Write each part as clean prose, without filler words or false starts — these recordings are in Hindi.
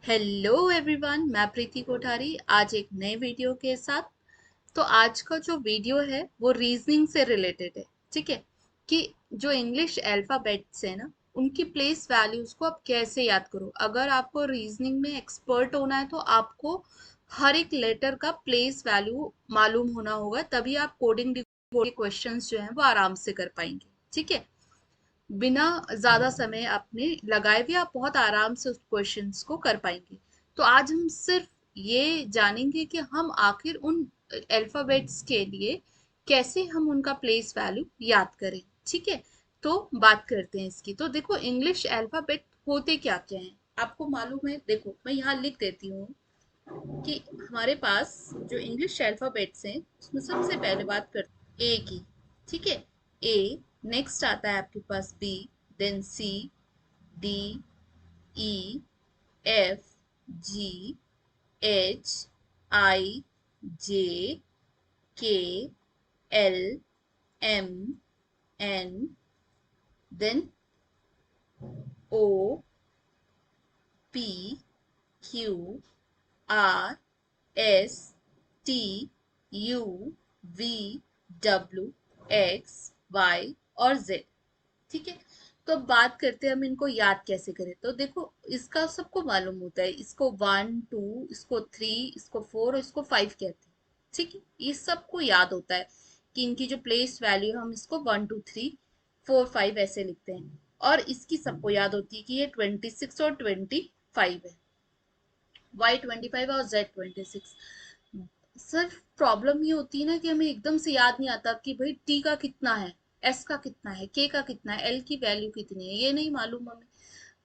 हेलो एवरीवन, मैं प्रीति कोठारी आज एक नए वीडियो के साथ। तो आज का जो वीडियो है वो रीजनिंग से रिलेटेड है। ठीक है कि जो इंग्लिश अल्फाबेट्स है ना, उनकी प्लेस वैल्यूज को आप कैसे याद करो। अगर आपको रीजनिंग में एक्सपर्ट होना है तो आपको हर एक लेटर का प्लेस वैल्यू मालूम होना होगा, तभी आप कोडिंग के क्वेश्चंस जो हैं वो आराम से कर पाएंगे। ठीक है, बिना ज्यादा समय आपने लगाए भी आप बहुत आराम से उस क्वेश्चंस को कर पाएंगे। तो आज हम सिर्फ ये जानेंगे कि हम आखिर उन अल्फाबेट्स के लिए कैसे हम उनका प्लेस वैल्यू याद करें। ठीक है, तो बात करते हैं इसकी। तो देखो, इंग्लिश अल्फाबेट होते क्या क्या हैं आपको मालूम है। देखो, मैं यहाँ लिख देती हूँ कि हमारे पास जो इंग्लिश अल्फाबेट्स हैं उसमें सबसे पहले बात करते हैं ए की। ठीक है, ए, नेक्स्ट आता है आपके पास B, then C, D, E, F, G, H, I, J, K, L, M, N, then O, P, Q, R, S, T, U, V, W, X, Y और जेड। ठीक है, तो अब बात करते हैं हम इनको याद कैसे करें। तो देखो, इसका सबको मालूम होता है, इसको वन टू, इसको थ्री, इसको फोर और इसको फाइव कहते हैं। ठीक है, ये सबको याद होता है कि इनकी जो प्लेस वैल्यू है हम इसको one two three four five ऐसे लिखते हैं। और इसकी सबको याद होती है कि ये 26 और 25 है, वाई 25 और जेड 26। सर, प्रॉब्लम ये होती है ना कि हमें एकदम से याद नहीं आता कि भाई टी का कितना है, एस का कितना है, के का कितना है, एल की वैल्यू कितनी है, ये नहीं मालूम हमें।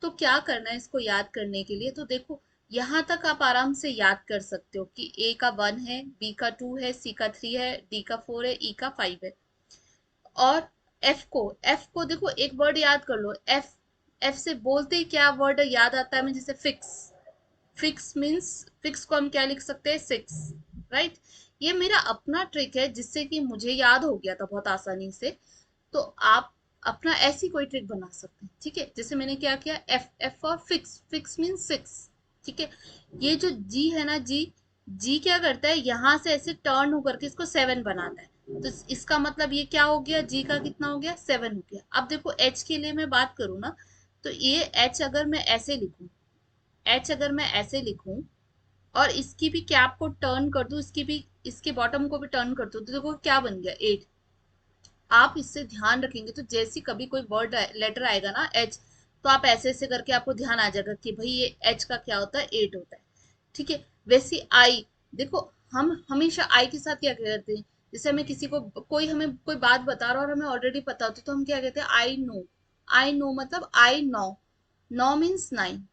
तो क्या करना है इसको याद करने के लिए। तो देखो, यहाँ तक आप आराम से याद कर सकते हो कि ए का वन है, बी का टू है, सी का थ्री है, डी का फोर है, ई का फाइव है। और एफ को देखो, एक वर्ड याद कर लो, एफ। एफ से बोलते ही क्या वर्ड याद आता है हमें, जैसे फिक्स। फिक्स मीन्स, फिक्स को हम क्या लिख सकते हैं, सिक्स। राइट, ये मेरा अपना ट्रिक है जिससे कि मुझे याद हो गया था बहुत आसानी से। तो आप अपना ऐसी कोई ट्रिक बना सकते हैं। ठीक है, जैसे मैंने क्या किया, एफ, एफ और फिक्स। Fix means six. ठीक है, ये जो जी है ना, जी, जी क्या करता है, यहां से ऐसे टर्न होकर के इसको सेवन बनाता है। तो इसका मतलब ये क्या हो गया, जी का कितना हो गया, सेवन हो गया। अब देखो, एच के लिए मैं बात करूँ ना, तो ये एच अगर मैं ऐसे लिखूं, एच अगर मैं ऐसे लिखूं और इसकी भी कैप को टर्न कर दूं, इसकी भी, इसके बॉटम को भी टर्न कर दूं, तो देखो क्या बन गया, एट। आप इससे ध्यान रखेंगे तो जैसे कभी कोई वर्ड लेटर आएगा ना, एच, तो आप ऐसे ऐसे करके आपको ध्यान आ जाएगा कि भाई ये एच का क्या होता है, एट होता है। ठीक है, वैसे आई, देखो, हम हमेशा आई के साथ क्या करते हैं, जैसे हमें किसी को, कोई हमें कोई बात बता रहा है और हमें ऑलरेडी पता होती है, तो हम क्या कहते हैं, आई नो। आई नो मतलब I know, no means nine.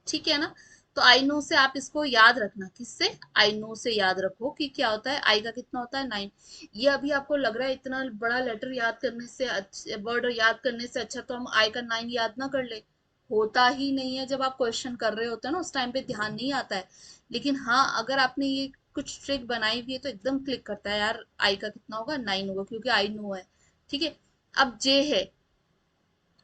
ठीक है ना। तो आई नो से आप इसको याद रखना, किससे, आई नो से याद रखो कि क्या होता है, आई का कितना होता है, नाइन। ये अभी आपको लग रहा है इतना बड़ा लेटर याद करने से, वर्ड याद करने से अच्छा तो हम आई का नाइन याद ना कर ले। होता ही नहीं है, जब आप क्वेश्चन कर रहे होते हैं ना उस टाइम पे ध्यान नहीं आता है। लेकिन हाँ, अगर आपने ये कुछ ट्रिक बनाई हुई है तो एकदम क्लिक करता है यार, आई का कितना होगा, नाइन होगा, क्योंकि आई नो है। ठीक है, अब जे है,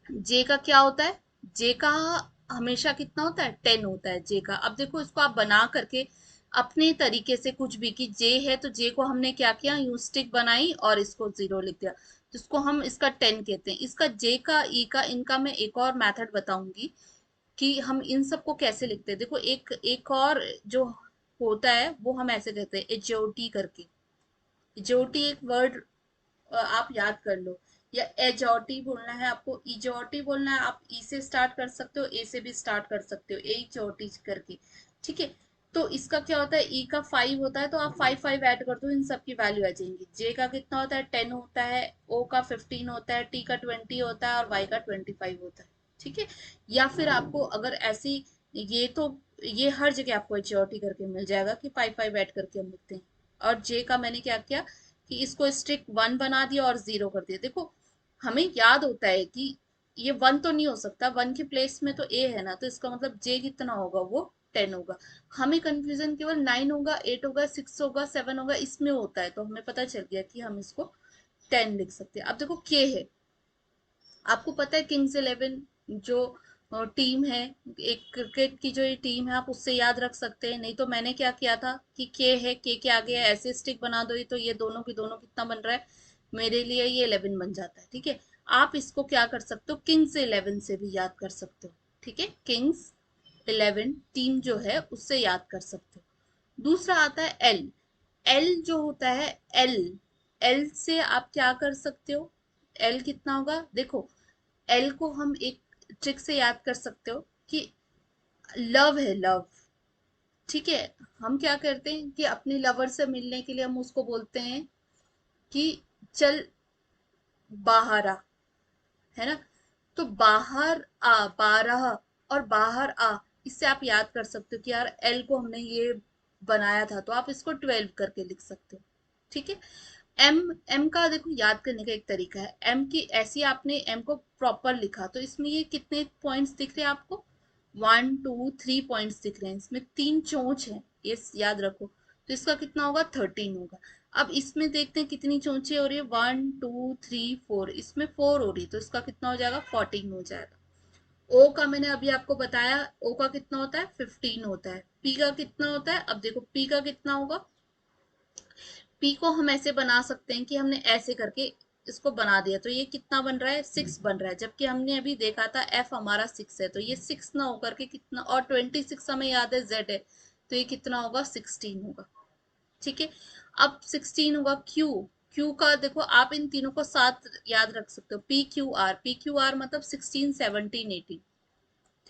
जे का क्या होता है, जे का हमेशा कितना होता है, टेन होता है जे का। अब देखो, इसको आप बना करके अपने तरीके से कुछ भी, कि जे है तो जे को हमने क्या किया, यू स्टिक बनाई और इसको जीरो लिख दिया, तो इसको हम इसका टेन कहते हैं। इसका जे का, ई का, इनका मैं एक और मेथड बताऊंगी कि हम इन सबको कैसे लिखते हैं। देखो, एक एक और जो होता है वो हम ऐसे कहते हैं, एजोटी करके। एजोटी एक वर्ड आप याद कर लो, या एजॉटी बोलना है आपको, इजॉटी बोलना है, आप ई से स्टार्ट कर सकते हो, ए से भी स्टार्ट कर सकते हो, ए चोटी करके। ठीक है, तो इसका क्या होता है, ई का फाइव होता है, तो आप फाइव फाइव ऐड कर दो, इन सब की वैल्यू आ जाएंगी। जे का कितना होता है, टेन होता है, ओ का फिफ्टीन होता है, टी का ट्वेंटी होता है और वाई का ट्वेंटी फाइव होता है। ठीक है, या फिर आपको अगर ऐसी, ये तो, ये हर जगह आपको एचओटी करके मिल जाएगा कि फाइव फाइव ऐड करके हम लिखते हैं। और जे का मैंने क्या किया कि इसको स्ट्रिक वन बना दिया और जीरो कर दिया। देखो, हमें याद होता है कि ये वन तो नहीं हो सकता, वन के प्लेस में तो ए है ना, तो इसका मतलब जे कितना होगा, वो टेन होगा। हमें कंफ्यूजन केवल नाइन होगा, एट होगा, सिक्स होगा, सेवन होगा, इसमें होता है। तो हमें पता चल गया कि हम इसको टेन लिख सकते हैं। अब देखो, के है, आपको पता है किंग्स इलेवन जो टीम है, एक क्रिकेट की जो ये टीम है आप उससे याद रख सकते हैं। नहीं तो मैंने क्या किया था कि के है, के आगे है, ऐसे स्टिक बना दो, ये तो ये दोनों की दोनों कितना बन रहा है, मेरे लिए ये 11 बन जाता है। ठीक है, आप इसको क्या कर सकते हो, किंग्स 11 से भी याद कर सकते हो। ठीक है, किंग्स 11 टीम जो है उससे याद कर सकते हो। दूसरा आता है एल। एल जो होता है, एल, एल से आप क्या कर सकते हो, एल कितना होगा देखो, एल को हम एक ट्रिक से याद कर सकते हो कि लव है, लव। ठीक है, हम क्या करते हैं कि अपने लवर से मिलने के लिए हम उसको बोलते हैं कि चल बाहर आ, है ना। तो बाहर आ, 12 और बाहर आ, इससे आप याद कर सकते हो कि यार एल को हमने ये बनाया था, तो आप इसको 12 करके लिख सकते हो। ठीक है, एम, एम का देखो याद करने का एक तरीका है, एम की ऐसी आपने एम को प्रॉपर लिखा तो इसमें ये कितने पॉइंट्स दिख रहे हैं आपको, 1 2 3 पॉइंट्स दिख रहे हैं, इसमें 3 चोंच है, ये याद रखो। तो इसका कितना होगा, 13 होगा। अब इसमें देखते हैं कितनी चोंचे हो रही है, 1 2 3 4, इसमें 4 हो रही, तो इसका कितना हो जाएगा, 14 हो जाएगा। ओ का मैंने अभी आपको बताया, ओ का कितना होता है, 15 होता है। पी का कितना होता है, अब देखो पी का कितना होगा, पी को हम ऐसे बना सकते हैं कि हमने ऐसे करके इसको बना दिया, तो ये कितना बन रहा है, 6 बन रहा है। जबकि हमने अभी देखा था एफ हमारा 6 है, तो ये 6 ना होकर के कितना, और 26 हमें याद है जेड है, तो ये कितना होगा, 16 होगा। ठीक है, अब 16 होगा क्यू। क्यू का देखो आप इन तीनों को साथ याद रख सकते हो, P Q are, P Q are मतलब 16 17 18।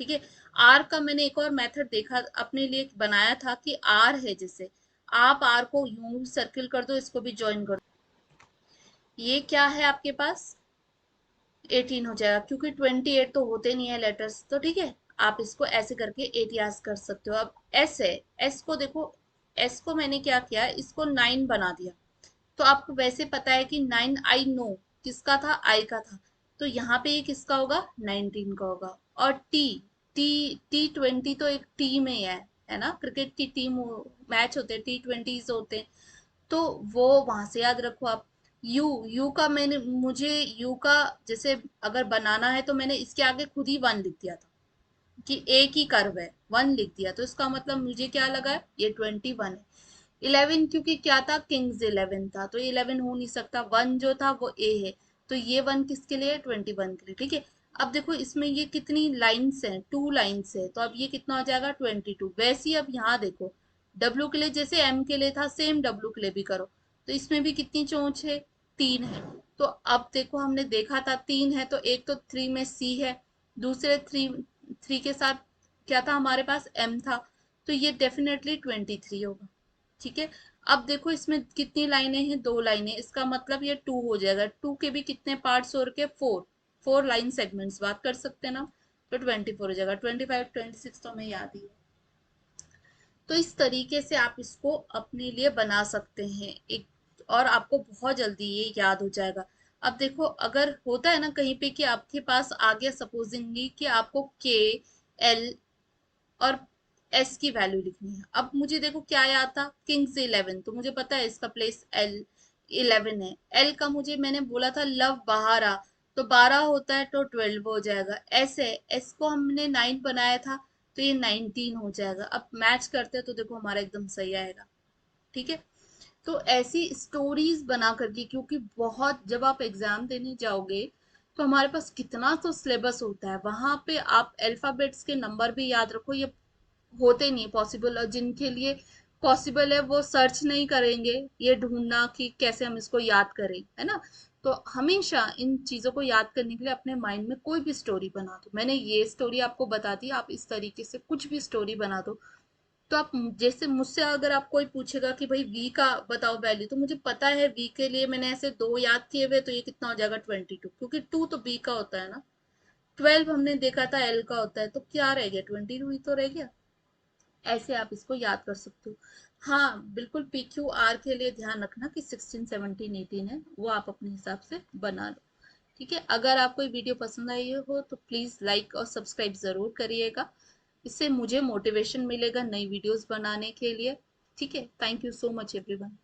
ठीक है, आर का मैंने एक और मेथड देखा अपने लिए बनाया था कि आर है, जैसे आप आर को यूं सर्किल कर दो, इसको भी ज्वाइन कर दो, ये क्या है आपके पास, 18 हो जाएगा, क्योंकि 28 तो होते नहीं है लेटर्स, तो ठीक है, आप इसको ऐसे करके 8 याद कर सकते हो। अब एस है, एस को देखो, एस को मैंने क्या किया, इसको 9 बना दिया। तो आपको वैसे पता है कि 9 आई नो किसका था, आई का था, तो यहाँ पे ये किसका होगा, 19 का होगा। और टी, T20 तो एक टीम ही है ना, क्रिकेट की टीम मैच होते हैं, T20s होते हैं, तो वो वहां से याद रखो आप। यू, यू का मैंने, मुझे यू का जैसे अगर बनाना है तो मैंने इसके आगे खुद ही 1 लिख दिया था कि एक ही कर्व है, 1 लिख दिया, तो इसका मतलब मुझे क्या लगा, ये 21 है। 11 क्योंकि क्या था, किंग्स 11 था, तो 11 हो नहीं सकता, 1 जो था वो ए है, तो ये 1 किसके लिए है, 21 के लिए। ठीक है, अब देखो इसमें ये कितनी लाइन्स हैं, 2 लाइन्स है, तो अब ये कितना हो जाएगा, 22। वैसे ही अब यहाँ देखो, डब्ल्यू के लिए जैसे एम के लिए था, सेम डब्ल्यू के लिए भी करो, तो इसमें भी कितनी चोंच है, 3 है। तो अब देखो हमने देखा था 3 है, तो एक तो 3 में सी है, दूसरे 3 के साथ क्या था हमारे पास, एम था, तो ये डेफिनेटली 23 होगा। ठीक है, अब देखो इसमें कितनी लाइनें हैं, 2 लाइनें, इसका मतलब ये 2 हो जाएगा। 2 के भी कितने पार्ट्स हो रखे, 4, 4 लाइन सेगमेंट्स, बात कर सकते हैं ना, तो 24 हो जाएगा। 25 26 तो हमें याद ही है। तो इस तरीके से आप इसको अपने लिए बना सकते हैं एक, और आपको बहुत जल्दी ये याद हो जाएगा। अब देखो अगर होता है ना कहीं पे कि आपके पास आ गया सपोजिंगली कि आपको के, एल और एस की वैल्यू लिखनी है, अब मुझे देखो क्या याद था, किंग्स 11, तो मुझे पता है इसका प्लेस एल 11 है। एल का मुझे मैंने बोला था लव बाहर आ, तो 12 होता है तो 12 हो जाएगा। एस है, एस को हमने 9 बनाया था, तो ये 19 हो जाएगा। अब मैच करते हैं तो देखो हमारा एकदम सही आएगा। ठीक है, तो ऐसी स्टोरीज बना करके, क्योंकि बहुत जब आप एग्जाम देने जाओगे तो हमारे पास कितना तो सिलेबस होता है, वहां पे आप अल्फाबेट्स के नंबर भी याद रखो, ये होते नहीं पॉसिबल, और जिनके लिए पॉसिबल है वो सर्च नहीं करेंगे ये ढूंढना कि कैसे हम इसको याद करें, है ना। तो हमेशा इन चीजों को याद करने के लिए अपने माइंड में कोई भी स्टोरी बना दो, मैंने ये स्टोरी आपको बता दी, आप इस तरीके से कुछ भी स्टोरी बना दो। तो आप जैसे मुझसे अगर आप कोई पूछेगा कि भाई वी का बताओ वैल्यू, तो मुझे पता है वी के लिए मैंने ऐसे 2 याद किए हुए, तो ये कितना हो जाएगा, 22, क्योंकि 2 तो बी का होता है ना, 12 हमने देखा था एल का होता है, तो क्या रह गया, 22 ही तो रह गया। ऐसे आप इसको याद कर सकते हो। हाँ बिल्कुल, पी क्यू आर के लिए ध्यान रखना कि 16 17 18 है, वो आप अपने हिसाब से बना लो। ठीक है, अगर आपको ये वीडियो पसंद आई हो तो प्लीज़ लाइक और सब्सक्राइब ज़रूर करिएगा, इससे मुझे मोटिवेशन मिलेगा नई वीडियोस बनाने के लिए। ठीक है, thank you so much everyone.